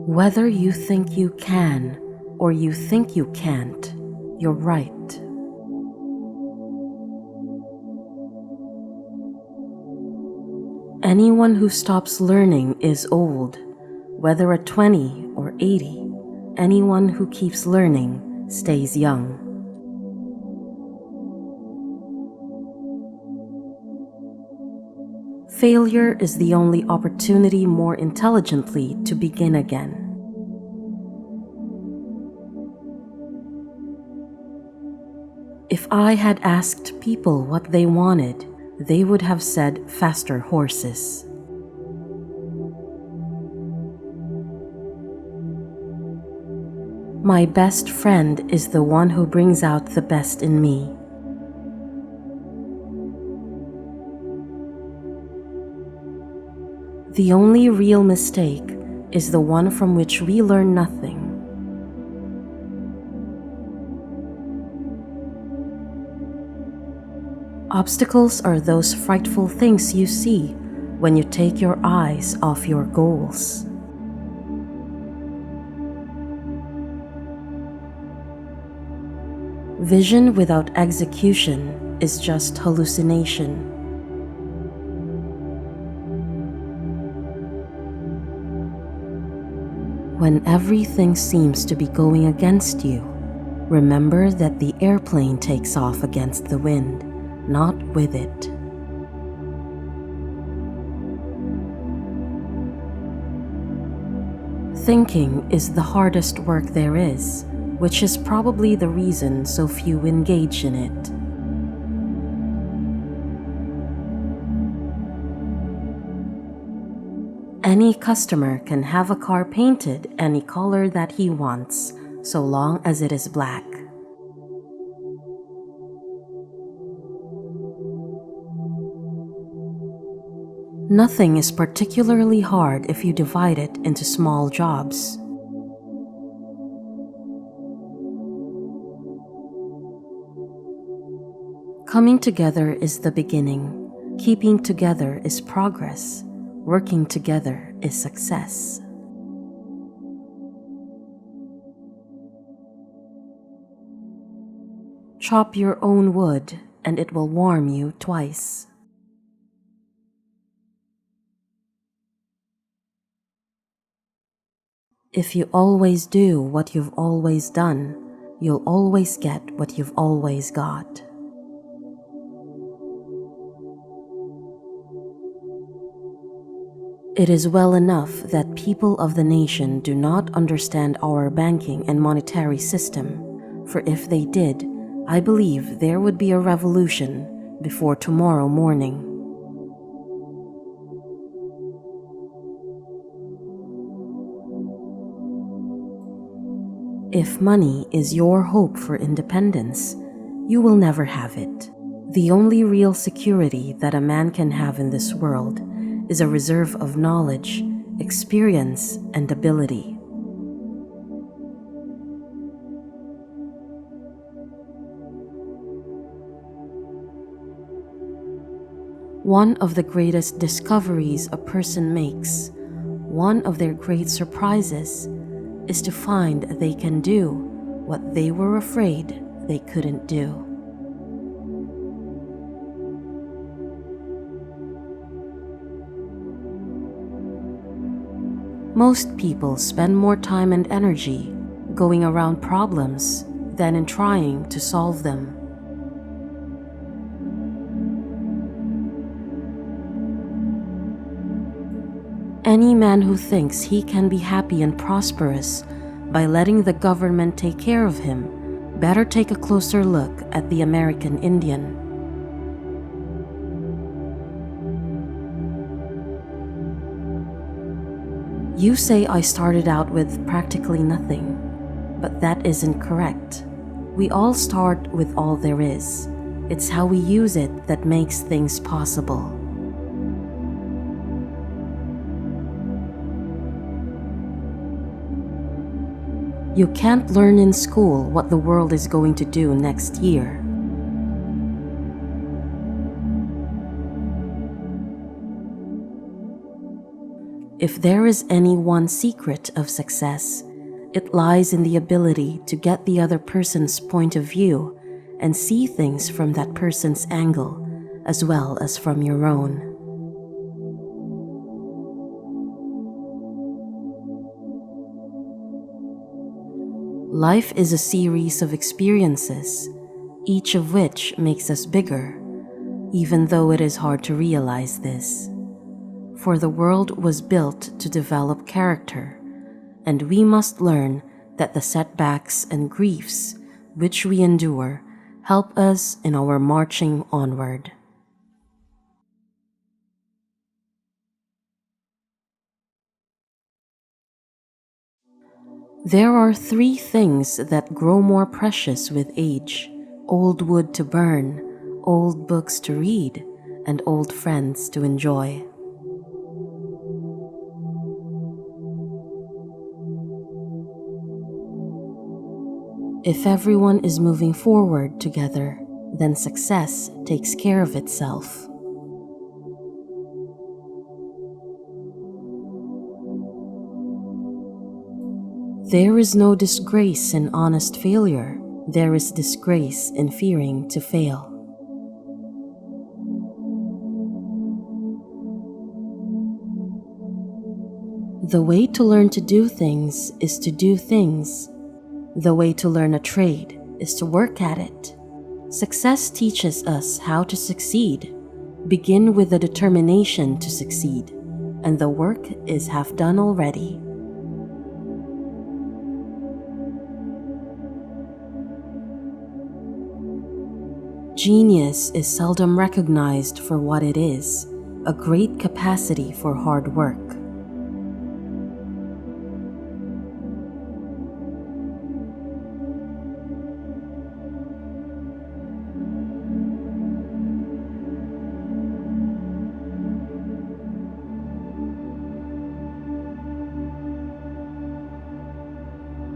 Whether you think you can or you think you can't, you're right. Anyone who stops learning is old, whether at 20 or 80. Anyone who keeps learning stays young. Failure is the only opportunity more intelligently to begin again. If I had asked people what they wanted, they would have said faster horses. My best friend is the one who brings out the best in me. The only real mistake is the one from which we learn nothing. Obstacles are those frightful things you see when you take your eyes off your goals. Vision without execution is just hallucination. When everything seems to be going against you, remember that the airplane takes off against the wind, not with it. Thinking is the hardest work there is, which is probably the reason so few engage in it. Any customer can have a car painted any color that he wants, so long as it is black. Nothing is particularly hard if you divide it into small jobs. Coming together is the beginning. Keeping together is progress. Working together is success. Chop your own wood, and it will warm you twice. If you always do what you've always done, you'll always get what you've always got. It is well enough that people of the nation do not understand our banking and monetary system, for if they did, I believe there would be a revolution before tomorrow morning. If money is your hope for independence, you will never have it. The only real security that a man can have in this world is a reserve of knowledge, experience, and ability. One of the greatest discoveries a person makes, one of their great surprises, is to find they can do what they were afraid they couldn't do. Most people spend more time and energy going around problems than in trying to solve them. Any man who thinks he can be happy and prosperous by letting the government take care of him better take a closer look at the American Indian. You say I started out with practically nothing, but that isn't correct. We all start with all there is. It's how we use it that makes things possible. You can't learn in school what the world is going to do next year. If there is any one secret of success, it lies in the ability to get the other person's point of view and see things from that person's angle as well as from your own. Life is a series of experiences, each of which makes us bigger, even though it is hard to realize this. For the world was built to develop character, and we must learn that the setbacks and griefs which we endure help us in our marching onward. There are 3 things that grow more precious with age: old wood to burn, old books to read, and old friends to enjoy. If everyone is moving forward together, then success takes care of itself. There is no disgrace in honest failure. There is disgrace in fearing to fail. The way to learn to do things is to do things. The way to learn a trade is to work at it. Success teaches us how to succeed. Begin with the determination to succeed, and the work is half done already. Genius is seldom recognized for what it is: a great capacity for hard work.